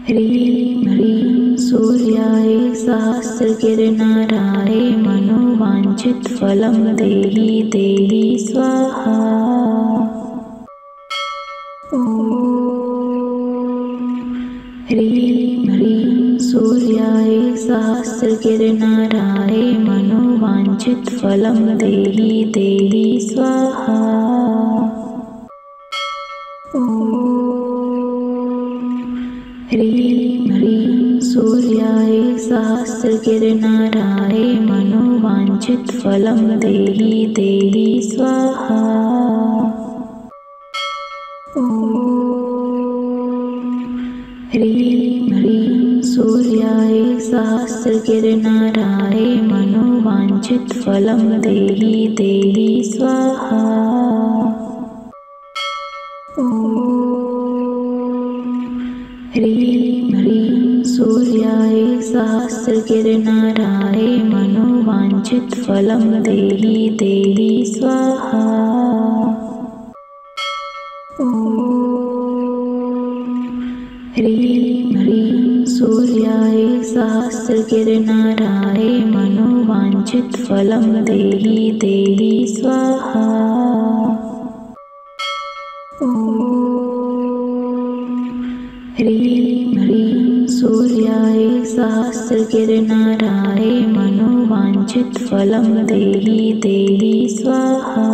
ह्रीं ह्रीं सूर्याय सहस्रकिरणाराय मनोवाञ्छितफलं देहि देहि स्वाहा। ह्रीं ह्रीं सूर्याय सहस्रकिरणाराय मनोवाञ्छितफलं देहि देहि स्वाहा। ह्रीं ह्रीं सूर्याय सहस्रकिरणाराय मनोवाञ्छितफलं देहि देहि स्वाहा। ह्रीं ह्रीं सूर्याय सहस्रकिरणाराय मनोवाञ्छितफलं देहि देहि स्वाहा। ह्रीं ह्रीं सूर्याय सहस्रकिरणाराय मनोवाञ्छितफलं देहि देहि स्वाहा। ह्रीं ह्रीं सूर्याय सहस्रकिरणाराय मनोवाञ्छितफलं देहि देहि स्वाहा। ह्रीं ह्रीं सूर्याय सहस्रकिरणाराय मनोवाञ्छितफलं देहि देहि स्वाहा।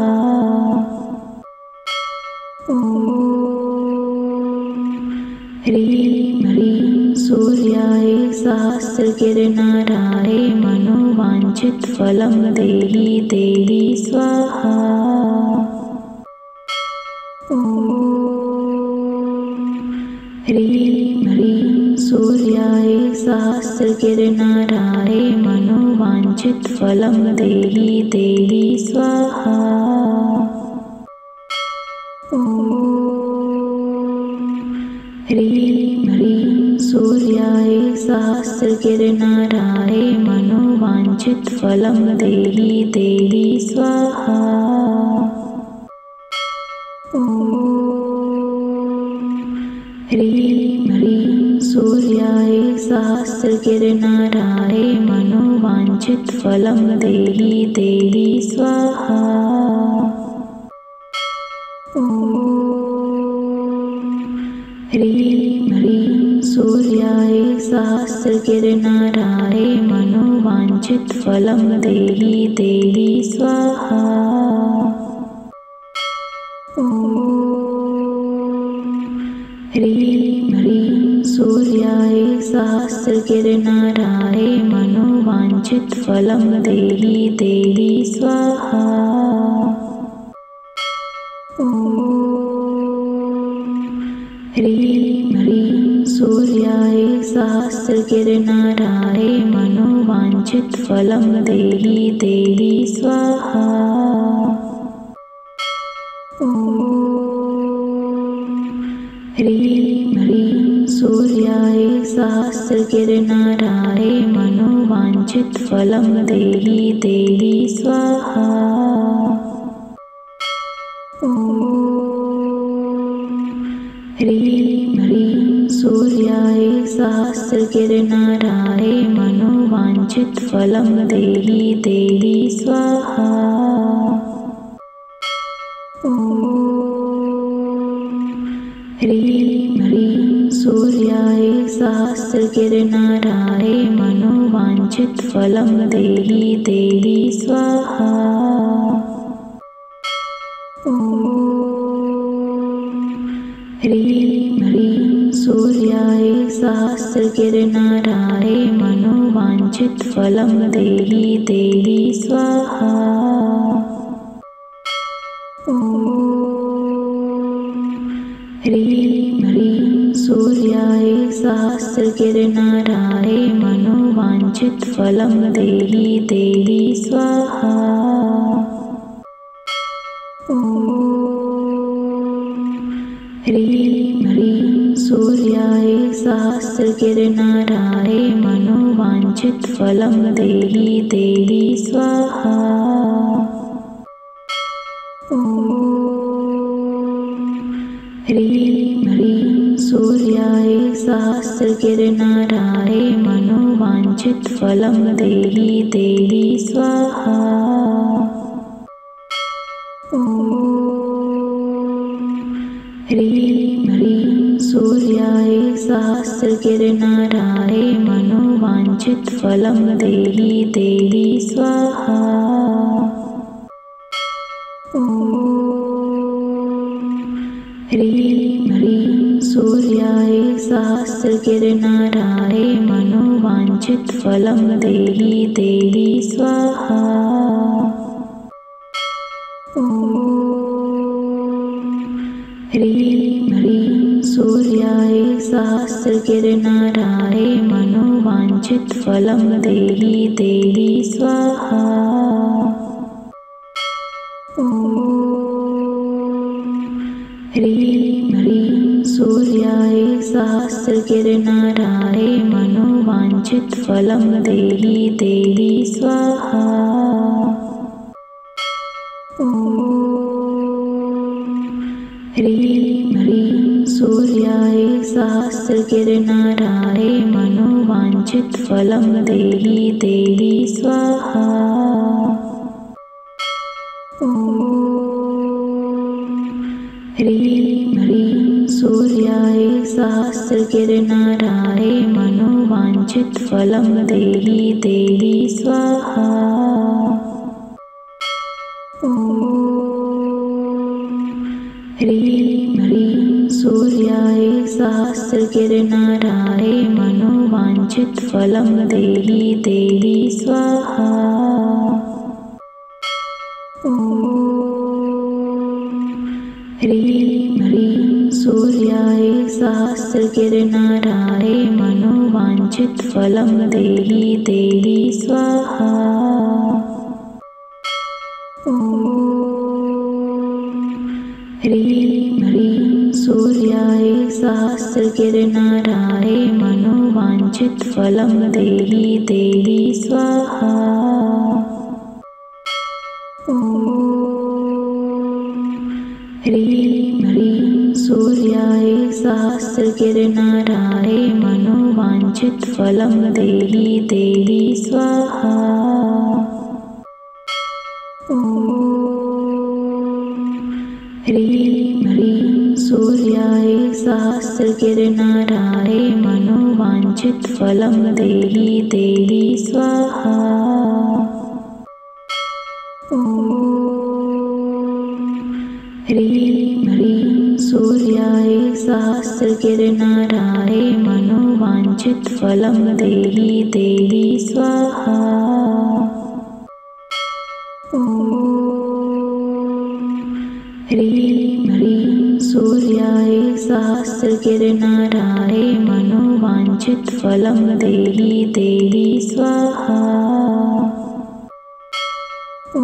ह्रीं ह्रीं सूर्याय सहस्रकिरणाराय मनोवाञ्छितफलं देहि देहि स्वाहा। ह्रीं ह्रीं सूर्याय सहस्रकिरणाराय मनोवाञ्छितफलं देहि देहि स्वाहा। ह्रीं ह्रीं सूर्याय सहस्रकिरणाराय मनोवाञ्छितफलं देहि देहि स्वाहा। ह्रीं ह्रीं सूर्याय सहस्रकिरणाराय मनोवाञ्छितफलं देहि देहि स्वाहा। ह्रीं ह्रीं सूर्याय सहस्रकिरणाराय मनोवाञ्छितफलं देहि देहि स्वाहा। ह्रीं ह्रीं सूर्याय सहस्रकिरणाराय मनोवाञ्छितफलं देहि देहि स्वाहा। ह्रीं ह्रीं सूर्याय सहस्रकिरणाराय मनोवाञ्छितफलं देहि देहि स्वाहा। ह्रीं ह्रीं सूर्याय सहस्रकिरणाराय मनोवाञ्छितफलं देहि देहि स्वाहा। ह्रीं ह्रीं सूर्याय सहस्रकिरणाराय मनोवाञ्छितफलं देहि देहि स्वाहा। ह्रीं ह्रीं सूर्याय सहस्रकिरणाराय मनोवाञ्छितफलं देहि देहि स्वाहा। ह्रीं ह्रीं सूर्याय सहस्रकिरणाराय मनोवाञ्छितफलं देहि देहि स्वाहा। ह्रीं ह्रीं सूर्याय सहस्रकिरणाराय मनोवाञ्छितफलं देहि देहि स्वाहा। ह्रीं ह्रीं सूर्याय सहस्रकिरणाराय मनोवाञ्छितफलं देहि देहि स्वाहा। ह्रीं ह्रीं सूर्याय सहस्रकिरणाराय मनोवाञ्छितफलं देहि देहि स्वाहा। ॐ ह्रीं ह्रीं सूर्याय सहस्रकिरणाराय मनोवाञ्छितफलं देहि देहि स्वाहा। ॐ ह्रीं ह्रीं सूर्याय सहस्रकिरणाराय मनोवाञ्छितफलं देहि देहि स्वाहा। ॐ ह्रीं ह्रीं सूर्याय सहस्रकिरणाराय मनोवाञ्छितफलं देहि देहि स्वाहा। ॐ ह्रीं ह्रीं सूर्याय सहस्रकिरणाराय मनोवाञ्छितफलं देहि देहि स्वाहा। ॐ ह्रीं ह्रीं सूर्याय सहस्रकिरणाराय मनोवाञ्छितफलं देहि देहि स्वाहा। ॐ ह्रीं ह्रीं सूर्याय सहस्रकिरणाराय मनोवाञ्छितफलं देहि देहि स्वाहा। ॐ ह्रीं ह्रीं सूर्याय सहस्रकिरणाराय मनोवाञ्छितफलं देहि देहि स्वाहा। ॐ ह्रीं ह्रीं सूर्याय सहस्रकिरणाराय मनोवाञ्छितफलं देहि देहि स्वाहा। ॐ ह्रीं ह्रीं सूर्याय सहस्रकिरणाराय मनोवाञ्छितफलं देहि देहि स्वाहा। ॐ ह्रीं ह्रीं सूर्याय सहस्रकिरणाराय मनोवाञ्छितफलं देहि देहि स्वाहा। ॐ ह्रीं ह्रीं सूर्याय सहस्रकिरणाराय मनोवाञ्छितफलं देहि देहि स्वाहा। ॐ ह्रीं ह्रीं सूर्याय सहस्रकिरणाराय मनोवाञ्छितफलं देहि देहि स्वाहा। ॐ ह्रीं ह्रीं सूर्याय सहस्रकिरणाराय मनोवाञ्छितफलं देहि देहि स्वाहा। ॐ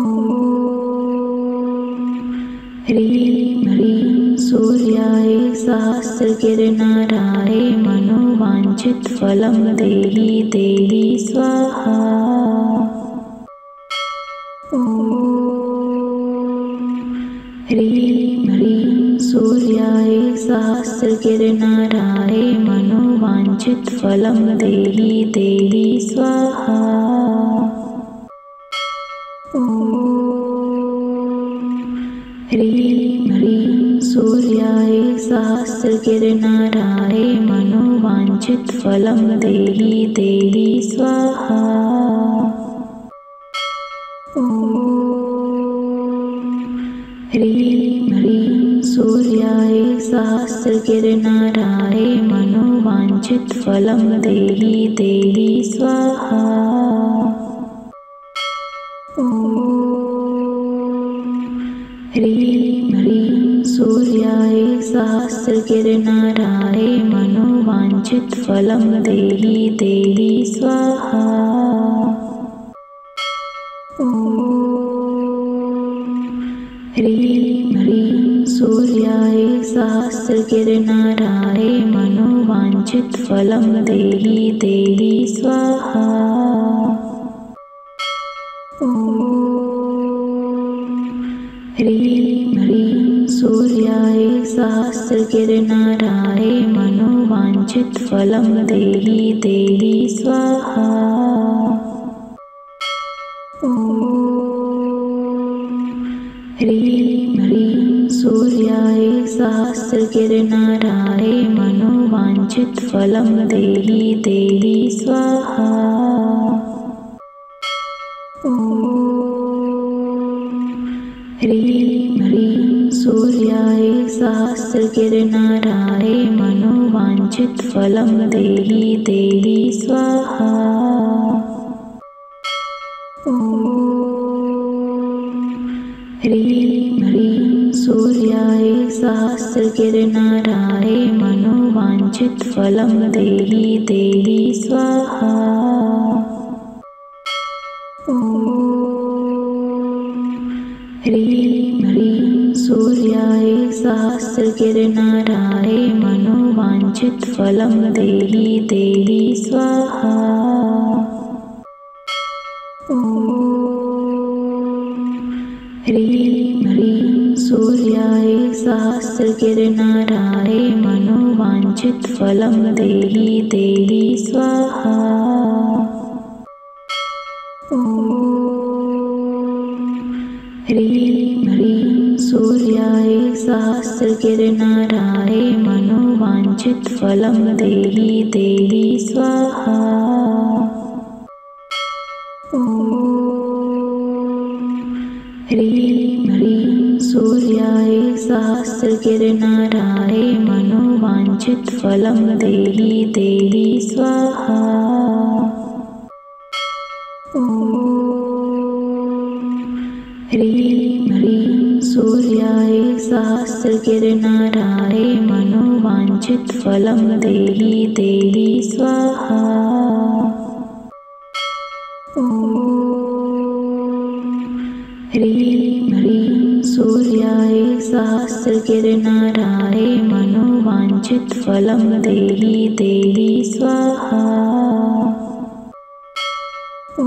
ह्रीं ह्रीं सूर्याय सहस्रकिरणाराय मनोवाञ्छितफलं देहि देहि स्वाहा। ॐ ह्रीं ह्रीं सूर्याय सहस्रकिरणाराय मनोवाञ्छितफलं देहि देहि स्वाहा। ॐ ह्रीं ह्रीं सूर्याय सहस्रकिरणाराय मनोवाञ्छितफलं देहि देहि स्वाहा। ॐ ह्रीं ह्रीं सूर्याय सहस्रकिरणाराय मनोवाञ्छितफलं देहि देहि स्वाहा। ॐ ह्रीं ह्रीं सूर्याय सहस्रकिरणाराय मनोवाञ्छितफलं देहि देहि स्वाहा। ॐ ह्रीं ह्रीं सूर्याय सहस्रकिरणाराय मनोवाञ्छितफलं देहि देहि स्वाहा। ॐ ह्रीं ह्रीं सूर्याय सूर्याय सहस्रकिरणाय मनोवाञ्छितफलं देहि देहि स्वाहा। ॐ ह्रीं ह्रीं सूर्याय सहस्रकिरणाय मनोवाञ्छितफलं देहि देहि स्वाहा। ॐ ह्रीं ह्रीं सूर्याय सहस्रकिरणाय मनोवाञ्छितफलं देहि देहि स्वाहा। ॐ ह्रीं ह्रीं सूर्याय सहस्रकिरणाय मनोवाञ्छितफलं देहि देहि स्वाहा। ॐ ह्रीं ह्रीं सूर्याय सहस्रकिरणाय मनोवाञ्छितफलं देहि देहि स्वाहा। ॐ ह्रीं ह्रीं सूर्याय सहस्रकिरणाय मनोवाञ्छितफलं देहि देहि स्वाहा। ॐ ह्रीं ह्रीं सूर्याय सहस्रकिरणाय मनोवाञ्छितफलं देहि देहि स्वाहा। ॐ ह्रीं ह्रीं सूर्याय सहस्रकिरणाय मनोवाञ्छितफलं देहि देहि स्वाहा। ॐ ह्रीं ह्रीं सूर्याय सहस्रकिरणाय मनोवाञ्छितफलं देहि देहि स्वाहा। ॐ ह्रीं ह्रीं सूर्याय सहस्रकिरणाय मनोवाञ्छितफलं देहि देहि स्वाहा। ॐ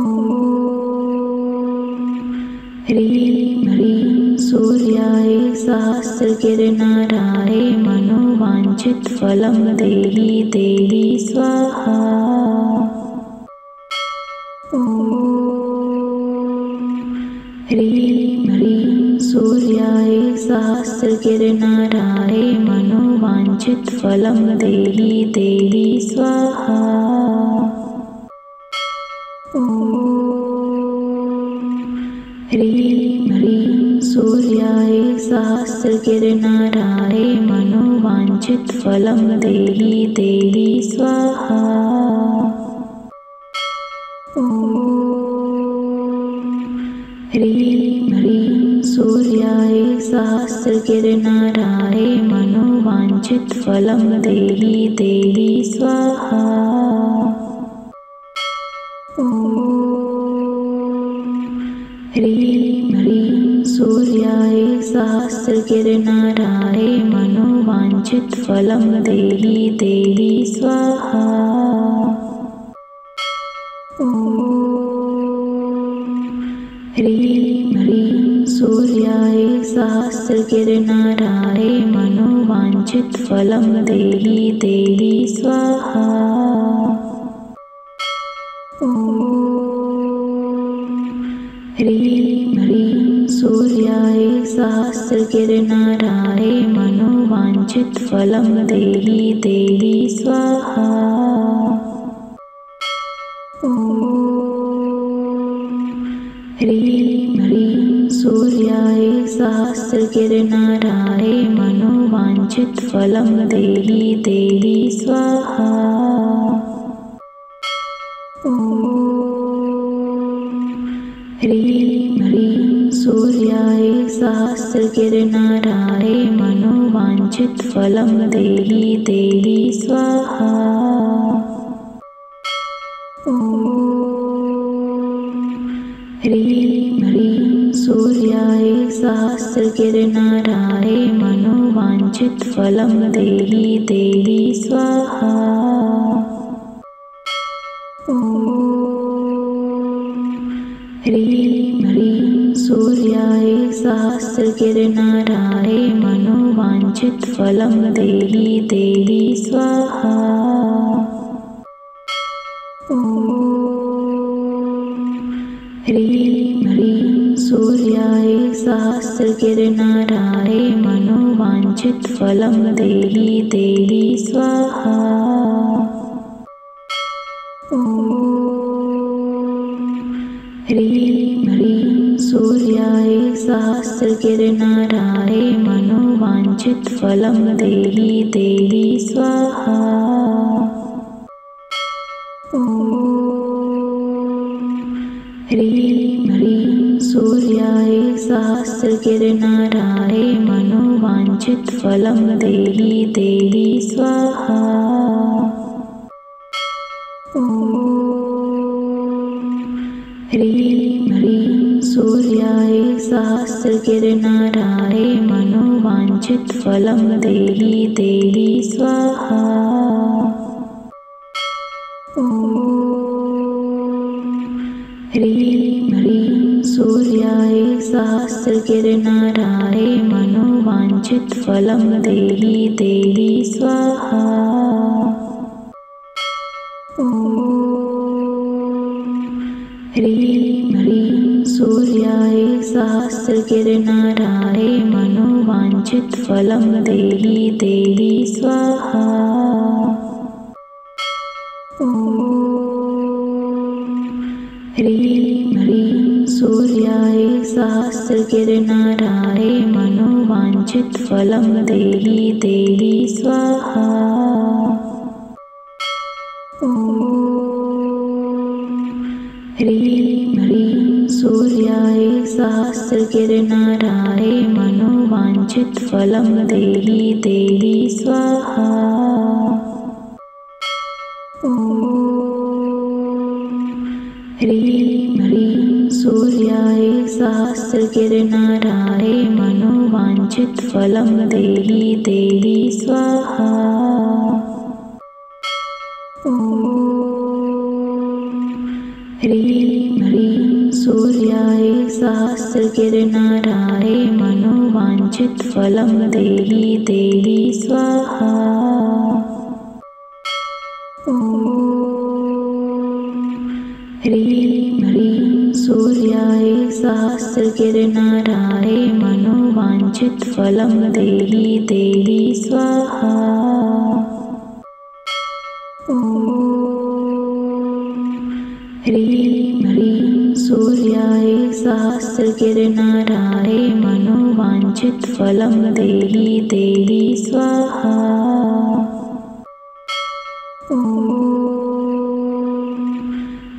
ह्रीं ह्रीं सूर्याय सहस्रकिरणाय मनोवाञ्छितफलं देहि देहि स्वाहा। ॐ ह्रीं ह्रीं सूर्याय सहस्रकिरणाय मनोवाञ्छितफलं देहि देहि स्वाहा। ॐ ह्रीं ह्रीं सूर्याय सहस्रकिरणाय मनोवाञ्छितफलं देहि देहि स्वाहा। ॐ ह्रीं ह्रीं सूर्याय सहस्रकिरणाय मनोवाञ्छितफलं देहि देहि स्वाहा। ॐ ह्रीं ह्रीं सूर्याय सहस्रकिरणाय मनोवाञ्छितफलं देहि देहि स्वाहा। ॐ ह्रीं ह्रीं सूर्याय सहस्रकिरणाय मनोवाञ्छितफलं देहि देहि स्वाहा। ॐ ह्रीं ह्रीं सूर्याय सहस्रकिरणाय मनोवाञ्छितफलं देहि देहि स्वाहा। ॐ ह्रीं ह्रीं सूर्याय सहस्रकिरणाय मनोवाञ्छितफलं देहि देहि स्वाहा। ॐ ह्रीं ह्रीं सूर्याय सहस्रकिरणाय मनोवाञ्छितफलं देहि देहि स्वाहा। ॐ ह्रीं ह्रीं सूर्याय सहस्रकिरणाय मनोवाञ्छितफलं देहि देहि स्वाहा। ॐ ह्रीं ह्रीं सूर्याय सूर्याय सहस्रकिरणाय मनोवाञ्छितफलं देहि देहि स्वाहा। ॐ ह्रीं सूर्याय सहस्रकिरणाय मनोवाञ्छितफलं देहि देहि स्वाहा। ॐ ह्रीं सूर्याय सहस्रकिरणाय मनोवाञ्छितफलं देहि देहि स्वाहा। ॐ ह्रीं सूर्याय सहस्रकिरणाय मनोवाञ्छितफलं देहि देहि स्वाहा। ॐ ह्रीं सूर्याय सहस्रकिरणाय मनोवाञ्छितफलं देहि देहि स्वाहा। ॐ ह्रीं सूर्याय सहस्रकिरणाय मनोवाञ्छितफलं देहि देहि स्वाहा। ॐ ह्रीं सूर्याय सहस्रकिरणाय मनोवाञ्छितफलं देहि देहि स्वाहा। ॐ ह्रीं सूर्याय सहस्रकिरणाय मनोवाञ्छितफलं देहि देहि स्वाहा। ॐ ह्रीं सूर्याय सहस्रकिरणाय मनोवाञ्छितफलं देहि देहि स्वाहा। ॐ ह्रीं सूर्याय सहस्रकिरणाय मनोवाञ्छितफलं देहि देहि स्वाहा। ॐ ह्रीं सूर्याय सहस्रकिरणाय मनोवाञ्छितफलं देहि देहि स्वाहा। ॐ ह्रीं सूर्याय सहस्रकिरणाय मनोवाञ्छितफलं देहि देहि स्वाहा। ॐ ह्रीं सूर्याय सहस्रकिरणाय मनोवाञ्छितफलं देहि देहि स्वाहा। ॐ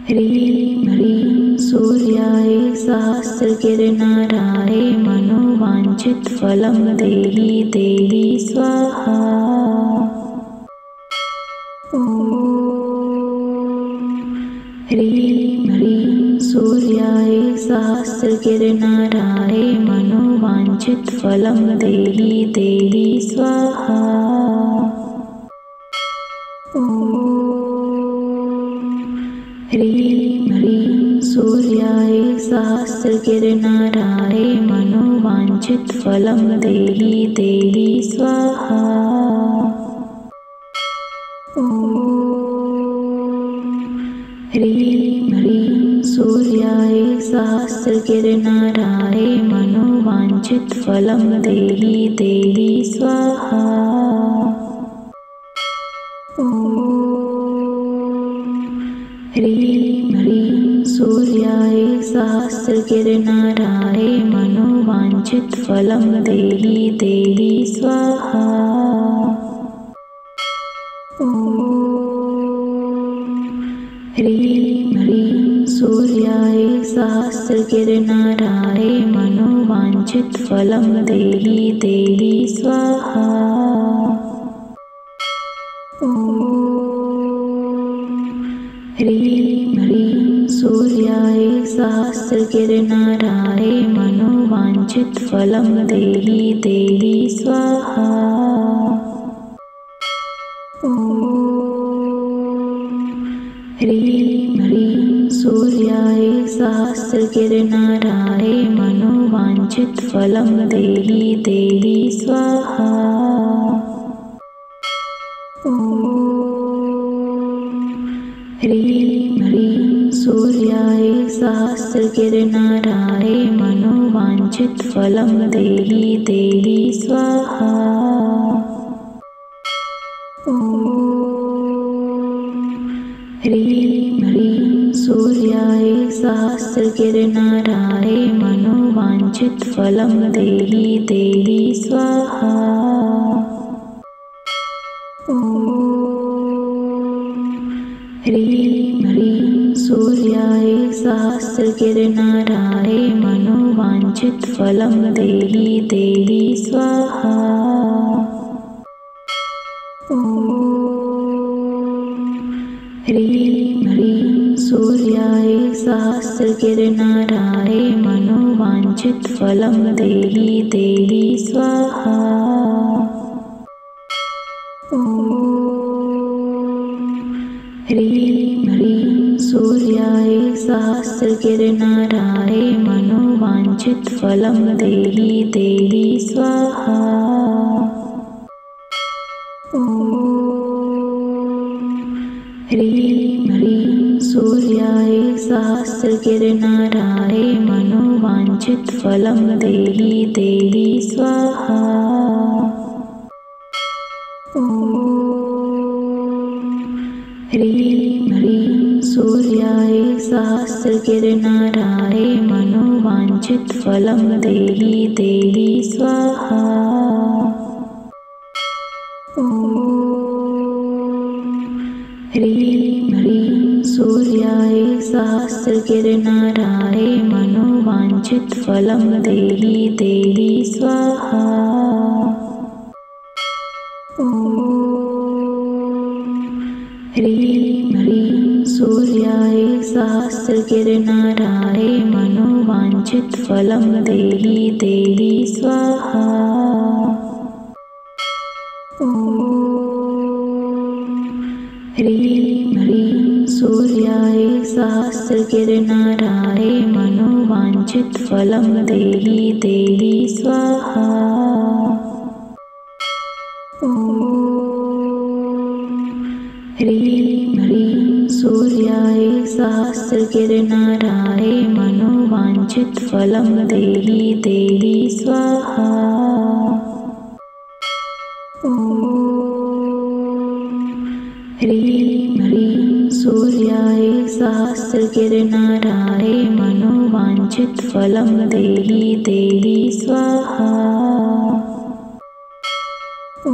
ह्रीं सूर्याय सहस्रकिरणाय मनोवाञ्छितफलं देहि देहि स्वाहा। ॐ ह्रीं सूर्याय सहस्रकिरणाय मनोवाञ्छितफलं देहि देहि स्वाहा। ॐ ह्रीं सूर्याय सहस्रकिरणाय मनोवाञ्छितफलं देहि देहि स्वाहा। ॐ ह्रीं सूर्याय सहस्रकिरणाय मनोवाञ्छितफलं देहि देहि स्वाहा। ॐ ह्रीं सूर्याय सहस्रकिरणाय मनोवाञ्छितफलं देहि देहि स्वाहा। ॐ ह्रीं सूर्याय सहस्रकिरणाय मनोवाञ्छितफलं देहि देहि स्वाहा। ॐ ह्रीं सूर्याय सहस्रकिरणाय मनोवाञ्छितफलं देहि देहि स्वाहा। ॐ ह्रीं सूर्याय सहस्रगिरनराय मनोवाञ्छितफलं देहि देहि स्वाहा। ॐ ह्रीं ह्रीं सूर्याय सहस्रगिरनराय मनोवाञ्छितफलं देहि देहि स्वाहा। ॐ ह्रीं ह्रीं सूर्याय सहस्रगिरनराय मनोवाञ्छितफलं देहि देहि स्वाहा। ॐ ह्रीं ह्रीं सूर्याय सहस्रगिरनराय मनोवाञ्छितफलं देहि देहि स्वाहा। ॐ ह्रीं ह्रीं सूर्याय सहस्रगिरनराय मनोवाञ्छितफलं देहि देहि स्वाहा। ॐ ह्रीं ह्रीं सूर्याय सहस्रगिरनराय मनोवाञ्छितफलं देहि देहि स्वाहा। ॐ ह्रीं ह्रीं सूर्याय सहस्रगिरनराय मनोवाञ्छितफलं देहि देहि स्वाहा। ॐ ह्रीं ह्रीं सूर्याय सहस्रगिरनराय मनोवाञ्छितफलं देहि देहि स्वाहा। ॐ ह्रीं ह्रीं सूर्याय सहस्रगिरनराय मनोवाञ्छितफलं देहि देहि स्वाहा। ॐ ह्रीं ह्रीं सूर्याय सहस्रगिरनराय मनोवाञ्छितफलं देहि देहि स्वाहा। ॐ ह्रीं ह्रीं सूर्याय सहस्रगिरनराय मनोवाञ्छितफलं देहि देहि स्वाहा। ॐ ह्रीं ह्रीं सूर्याय सहस्रगिरनराय मनोवाञ्छितफलं देहि देहि स्वाहा। ॐ ह्रीं ह्रीं सूर्याय सहस्रगिरनराय मनोवाञ्छितफलं देहि देहि स्वाहा। ॐ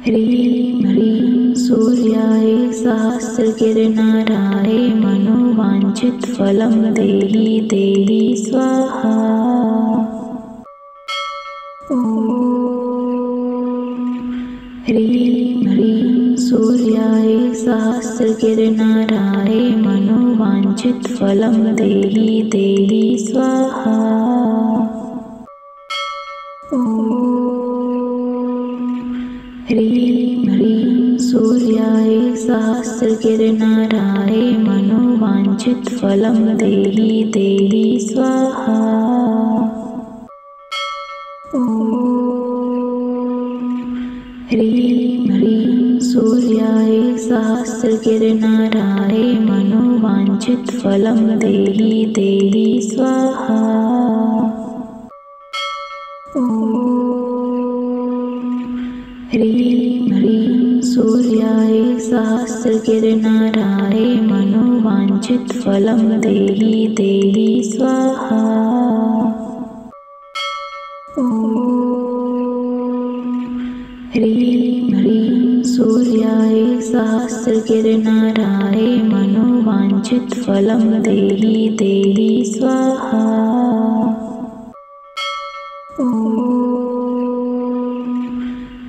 ह्रीं ह्रीं सूर्याय सहस्रगिरनराय मनोवाञ्छितफलं देहि देहि स्वाहा। ॐ ह्रीं ह्रीं सूर्याय सहस्रगिरनराय मनोवाञ्छितफलं देहि देहि स्वाहा। ॐ ह्रीं ह्रीं सूर्याय सहस्रगिरनराय मनोवाञ्छितफलं देहि देहि स्वाहा। ॐ ह्रीं ह्रीं सूर्याय सहस्रगिरनराय मनोवाञ्छितफलं देहि देहि स्वाहा। ॐ ह्रीं ह्रीं सूर्याय सहस्रगिरनराय मनोवाञ्छितफलं देहि देहि स्वाहा। ॐ ह्रीं ह्रीं सूर्याय सहस्रगिरनराय मनोवाञ्छितफलं देहि देहि स्वाहा। ॐ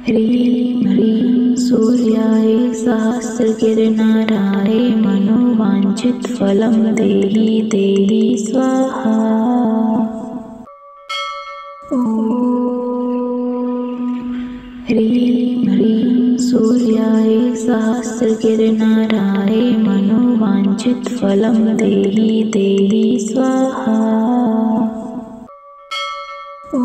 ह्रीं ह्रीं सूर्याय सहस्रगिरनराय मनोवाञ्छितफलं देहि देहि स्वाहा। ॐ ह्रीं ह्रीं सूर्याय सहस्रगिरनराय मनोवाञ्छितफलं मनोवाञ्छितफलं देहि देहि स्वाहा। ॐ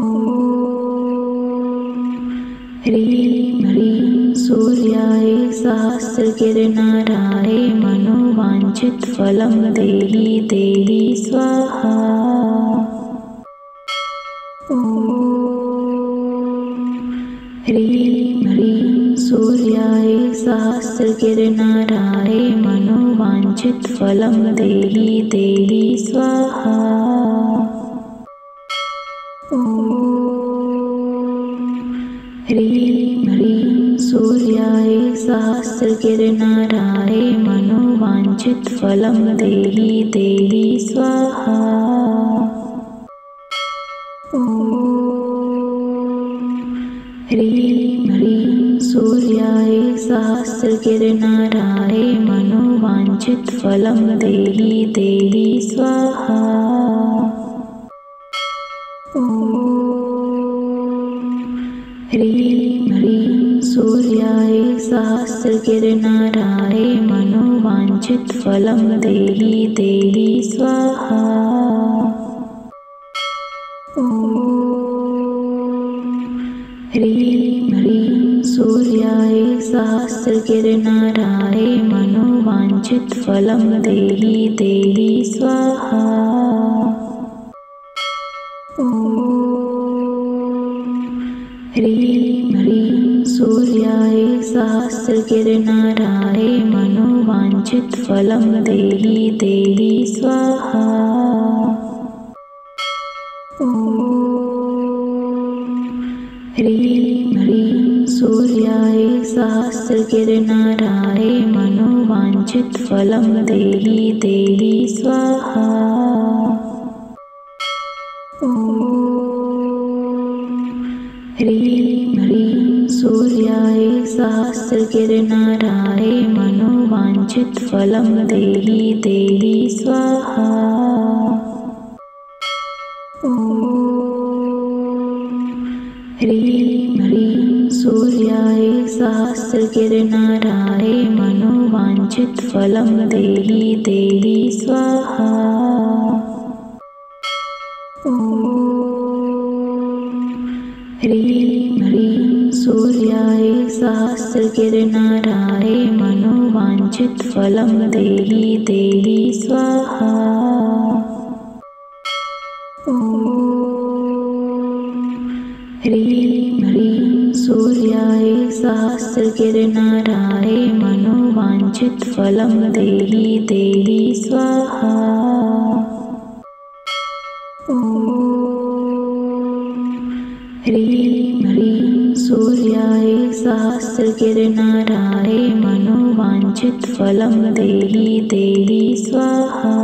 ह्रीं ह्रीं सूर्याय सहस्रकिरणाराय मनोवाञ्छितफलं देहि देहि स्वाहा। ॐ ह्रीं ह्रीं सूर्याय सहस्रकिरणाराय मनोवाञ्छितफलं देहि देहि स्वाहा। ॐ ह्रीं ह्रीं सूर्याय सहस्रकिरणाराय मनोवाञ्छितफलं देहि देहि स्वाहा। ॐ ह्रीं ह्रीं सूर्याय सहस्रकिरणाराय मनोवाञ्छितफलं देहि देहि स्वाहा। ॐ ह्रीं ह्रीं सूर्याय सहस्रकिरणाराय मनोवाञ्छितफलं देहि देहि स्वाहा। ॐ ह्रीं ह्रीं सूर्याय सहस्रकिरणाराय मनोवाञ्छितफलं देहि देहि स्वाहा। ॐ ह्रीं ह्रीं सूर्याय सहस्रकिरणाराय मनोवाञ्छितफलं देहि देहि स्वाहा। ॐ ह्रीं ह्रीं सूर्याय सहस्रकिरणाराय मनोवाञ्छितफलं देहि देहि स्वाहा। ॐ ह्रीं ह्रीं सूर्याय सहस्रकिरणाराय मनोवाञ्छितफलं देहि देहि स्वाहा। ॐ ह्रीं ह्रीं सूर्याय सहस्रकिरणाराय मनोवाञ्छितफलं देहि देहि स्वाहा। ॐ ह्रीं ह्रीं सूर्याय सहस्रकिरणाराय मनोवाञ्छितफलं देहि देहि स्वाहा। ॐ ह्रीं ह्रीं सूर्याय सहस्रकिरणाराय मनोवाञ्छितफलं देहि देहि स्वाहा। ॐ ह्रीं ह्रीं सूर्याय सहस्रकिरणाराय मनोवाञ्छितफलं देहि देहि स्वाहा।